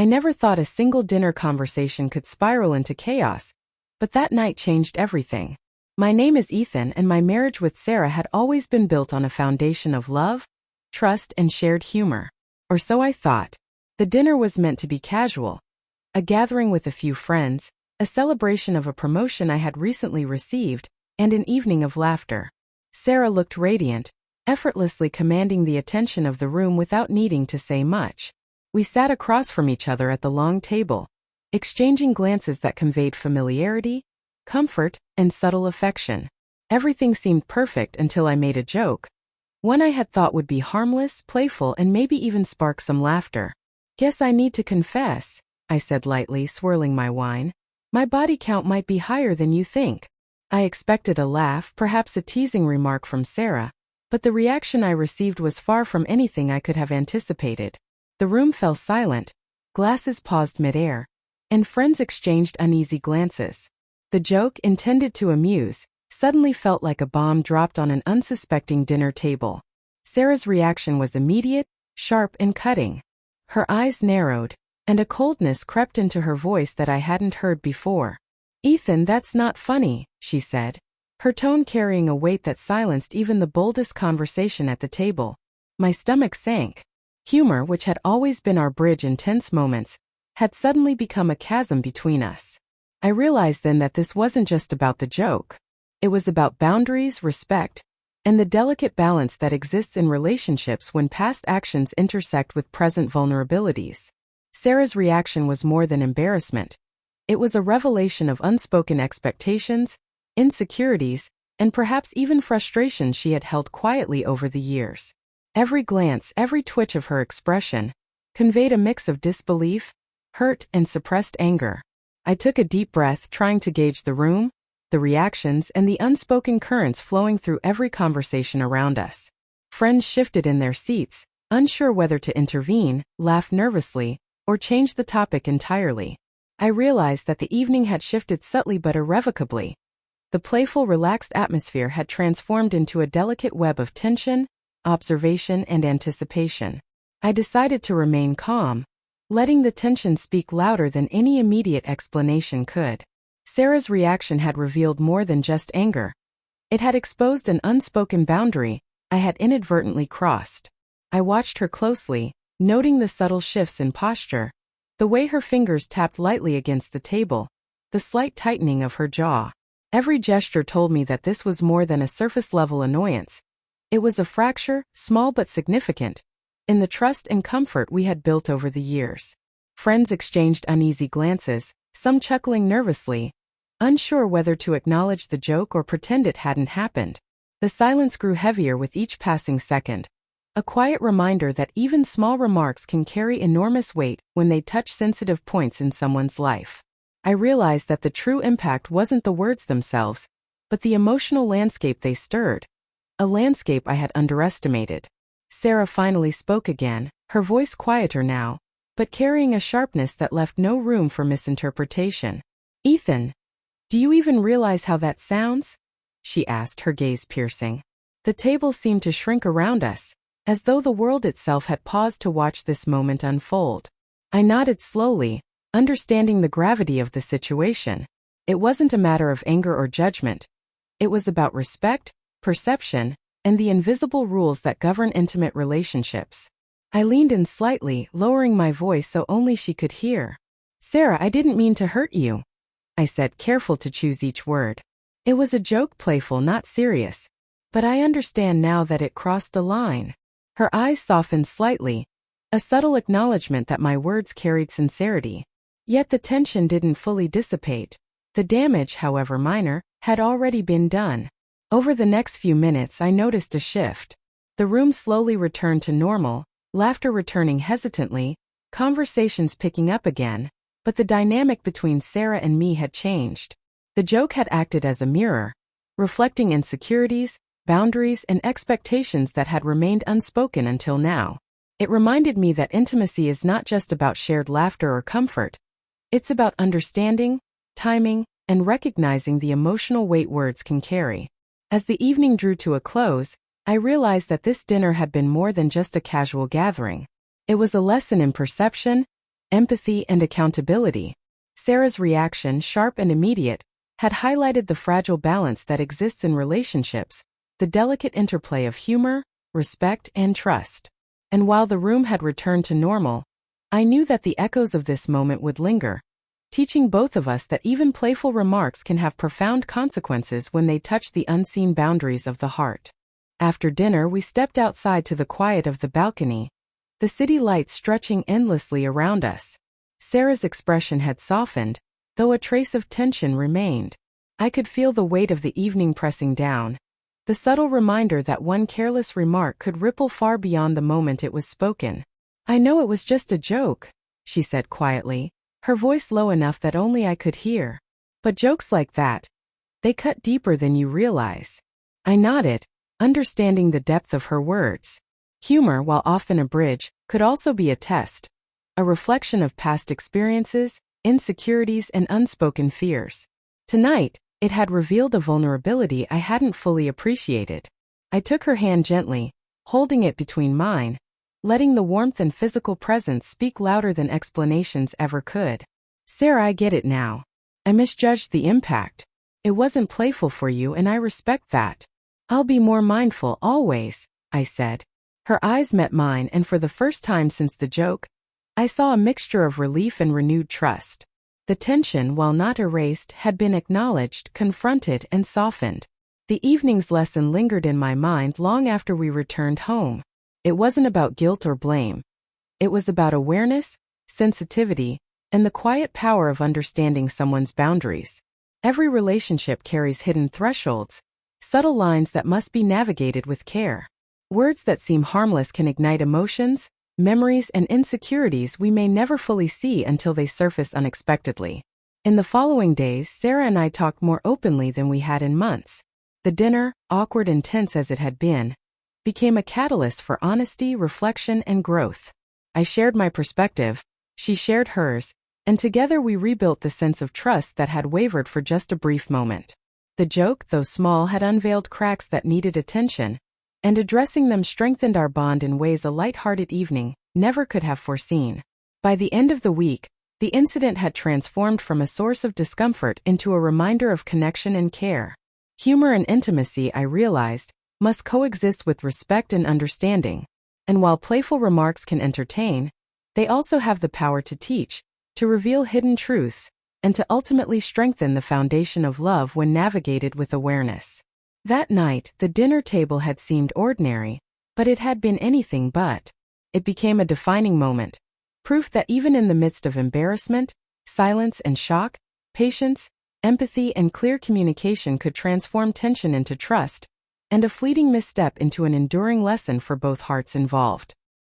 I never thought a single dinner conversation could spiral into chaos, but that night changed everything. My name is Ethan, and my marriage with Sarah had always been built on a foundation of love, trust, and shared humor. Or so I thought. The dinner was meant to be casual, a gathering with a few friends, a celebration of a promotion I had recently received, and an evening of laughter. Sarah looked radiant, effortlessly commanding the attention of the room without needing to say much. We sat across from each other at the long table, exchanging glances that conveyed familiarity, comfort, and subtle affection. Everything seemed perfect until I made a joke, one I had thought would be harmless, playful, and maybe even spark some laughter. "Guess I need to confess," I said lightly, swirling my wine. "My body count might be higher than you think." I expected a laugh, perhaps a teasing remark from Sarah, but the reaction I received was far from anything I could have anticipated. The room fell silent, glasses paused midair, and friends exchanged uneasy glances. The joke, intended to amuse, suddenly felt like a bomb dropped on an unsuspecting dinner table. Sarah's reaction was immediate, sharp, and cutting. Her eyes narrowed, and a coldness crept into her voice that I hadn't heard before. "Ethan, that's not funny," she said, her tone carrying a weight that silenced even the boldest conversation at the table. My stomach sank. Humor, which had always been our bridge in tense moments, had suddenly become a chasm between us. I realized then that this wasn't just about the joke. It was about boundaries, respect, and the delicate balance that exists in relationships when past actions intersect with present vulnerabilities. Sarah's reaction was more than embarrassment. It was a revelation of unspoken expectations, insecurities, and perhaps even frustration she had held quietly over the years. Every glance, every twitch of her expression, conveyed a mix of disbelief, hurt, and suppressed anger. I took a deep breath, trying to gauge the room, the reactions, and the unspoken currents flowing through every conversation around us. Friends shifted in their seats, unsure whether to intervene, laugh nervously, or change the topic entirely. I realized that the evening had shifted subtly but irrevocably. The playful, relaxed atmosphere had transformed into a delicate web of tension, observation, and anticipation. I decided to remain calm, letting the tension speak louder than any immediate explanation could. Sarah's reaction had revealed more than just anger. It had exposed an unspoken boundary I had inadvertently crossed. I watched her closely, noting the subtle shifts in posture, the way her fingers tapped lightly against the table, the slight tightening of her jaw. Every gesture told me that this was more than a surface-level annoyance. It was a fracture, small but significant, in the trust and comfort we had built over the years. Friends exchanged uneasy glances, some chuckling nervously, unsure whether to acknowledge the joke or pretend it hadn't happened. The silence grew heavier with each passing second, a quiet reminder that even small remarks can carry enormous weight when they touch sensitive points in someone's life. I realized that the true impact wasn't the words themselves, but the emotional landscape they stirred, a landscape I had underestimated. Sarah finally spoke again, her voice quieter now, but carrying a sharpness that left no room for misinterpretation. "Ethan, do you even realize how that sounds?" she asked, her gaze piercing. The table seemed to shrink around us, as though the world itself had paused to watch this moment unfold. I nodded slowly, understanding the gravity of the situation. It wasn't a matter of anger or judgment. It was about respect, perception, and the invisible rules that govern intimate relationships. I leaned in slightly, lowering my voice so only she could hear. "Sarah, I didn't mean to hurt you," I said, careful to choose each word. "It was a joke, playful, not serious. But I understand now that it crossed a line." Her eyes softened slightly, a subtle acknowledgement that my words carried sincerity. Yet the tension didn't fully dissipate. The damage, however minor, had already been done. Over the next few minutes I noticed a shift. The room slowly returned to normal, laughter returning hesitantly, conversations picking up again, but the dynamic between Sarah and me had changed. The joke had acted as a mirror, reflecting insecurities, boundaries, and expectations that had remained unspoken until now. It reminded me that intimacy is not just about shared laughter or comfort. It's about understanding, timing, and recognizing the emotional weight words can carry. As the evening drew to a close, I realized that this dinner had been more than just a casual gathering. It was a lesson in perception, empathy, and accountability. Sarah's reaction, sharp and immediate, had highlighted the fragile balance that exists in relationships, the delicate interplay of humor, respect, and trust. And while the room had returned to normal, I knew that the echoes of this moment would linger, teaching both of us that even playful remarks can have profound consequences when they touch the unseen boundaries of the heart. After dinner, we stepped outside to the quiet of the balcony, the city lights stretching endlessly around us. Sarah's expression had softened, though a trace of tension remained. I could feel the weight of the evening pressing down, the subtle reminder that one careless remark could ripple far beyond the moment it was spoken. "I know it was just a joke," she said quietly, her voice low enough that only I could hear. "But jokes like that, they cut deeper than you realize." I nodded, understanding the depth of her words. Humor, while often a bridge, could also be a test, a reflection of past experiences, insecurities, and unspoken fears. Tonight, it had revealed a vulnerability I hadn't fully appreciated. I took her hand gently, holding it between mine, letting the warmth and physical presence speak louder than explanations ever could. "Sarah, I get it now. I misjudged the impact. It wasn't playful for you, and I respect that. I'll be more mindful always," I said. Her eyes met mine, and for the first time since the joke, I saw a mixture of relief and renewed trust. The tension, while not erased, had been acknowledged, confronted, and softened. The evening's lesson lingered in my mind long after we returned home. It wasn't about guilt or blame. It was about awareness, sensitivity, and the quiet power of understanding someone's boundaries. Every relationship carries hidden thresholds, subtle lines that must be navigated with care. Words that seem harmless can ignite emotions, memories, and insecurities we may never fully see until they surface unexpectedly. In the following days, Sarah and I talked more openly than we had in months. The dinner, awkward and tense as it had been, became a catalyst for honesty, reflection, and growth. I shared my perspective, she shared hers, and together we rebuilt the sense of trust that had wavered for just a brief moment. The joke, though small, had unveiled cracks that needed attention, and addressing them strengthened our bond in ways a light-hearted evening never could have foreseen. By the end of the week, the incident had transformed from a source of discomfort into a reminder of connection and care. Humor and intimacy, I realized, must coexist with respect and understanding. And while playful remarks can entertain, they also have the power to teach, to reveal hidden truths, and to ultimately strengthen the foundation of love when navigated with awareness. That night, the dinner table had seemed ordinary, but it had been anything but. It became a defining moment, proof that even in the midst of embarrassment, silence, and shock, patience, empathy, and clear communication could transform tension into trust, and a fleeting misstep into an enduring lesson for both hearts involved.